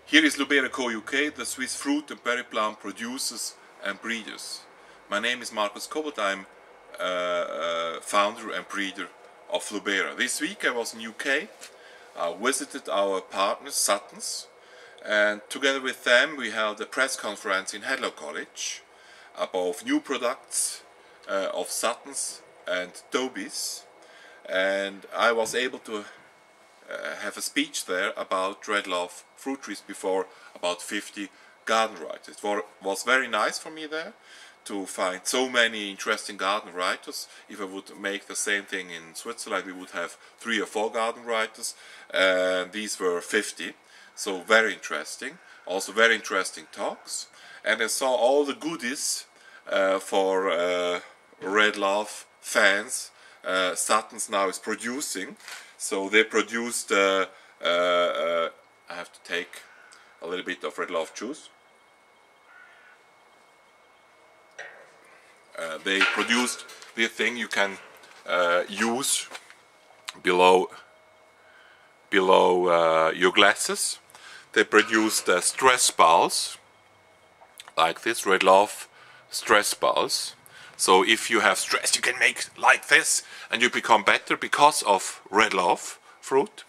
Here is Lubera Co UK, the Swiss fruit and berry plant producers and breeders. My name is Markus Kobold. I'm founder and breeder of Lubera. This week I was in UK. I visited our partners, Suttons, and together with them we held a press conference in Hadlow College about new products of Suttons and Dobie's, and I was able to have a speech there about Red Love fruit trees before about 50 garden writers. It was very nice for me there to find so many interesting garden writers. If I would make the same thing in Switzerland, we would have 3 or 4 garden writers, and these were 50. So very interesting. Also very interesting talks. And I saw all the goodies for Red Love fans. Suttons now is producing. So they produced, I have to take a little bit of Red Love juice. They produced this thing you can use below your glasses. They produced stress balls, like this, Red Love stress balls. So if you have stress, you can make like this and you become better because of Red Love fruit.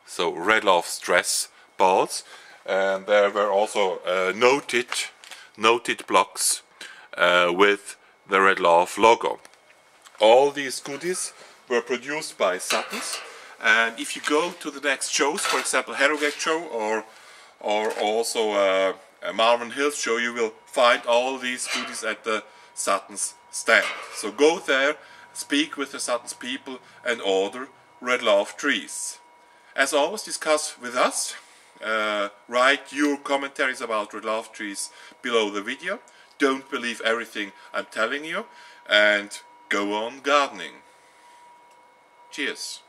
So Red Love stress balls, and there were also noted blocks with the Red Love logo. All these goodies were produced by Suttons, and if you go to the next shows, for example Harrogate show or also a Malvern Hills show, you will find all these goodies at the Suttons stand. So go there, speak with the Suttons people and order Red Love trees. As always, discuss with us. Write your commentaries about Red Love trees below the video. Don't believe everything I'm telling you, and go on gardening. Cheers.